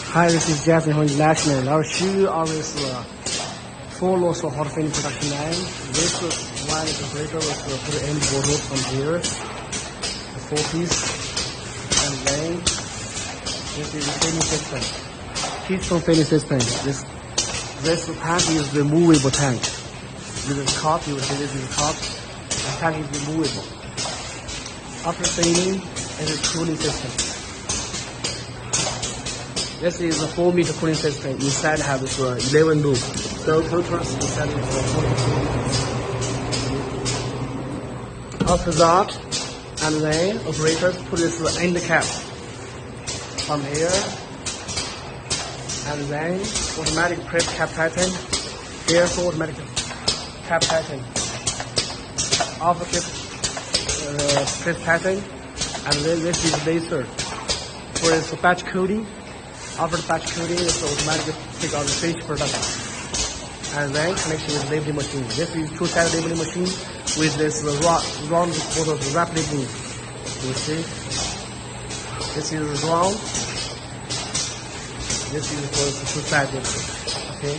Hi, this is Jasmine from International. I'll show you our full loss of hot finish production line. This one is the breaker was put in bottle from here, the 4-piece, and then this is the finish system. Keystone finish system. This tank is removable tank. This is cup. You will see this is cup. The tank is removable. After filling, it is cooling system. This is a 4-meter cooling system. Inside have 11 loops. So total inside is 40. After that, and then operators put this in the cap from here, and then automatic press cap pattern. Here for automatic cap pattern. After press pattern, and then this is laser for its batch coding. After the batch coding, it's automatically take out the fish product. And then connection with labeling machine. This is two-sided labeling machine with this round bottle wrap labeling. You see? This is round. This is for two-sided. Okay?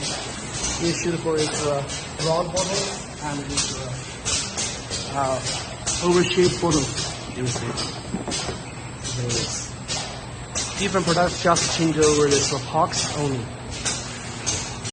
You shoot for its round bottle and this oval-shaped bottle. You see? There it is. Different products just change over this box only.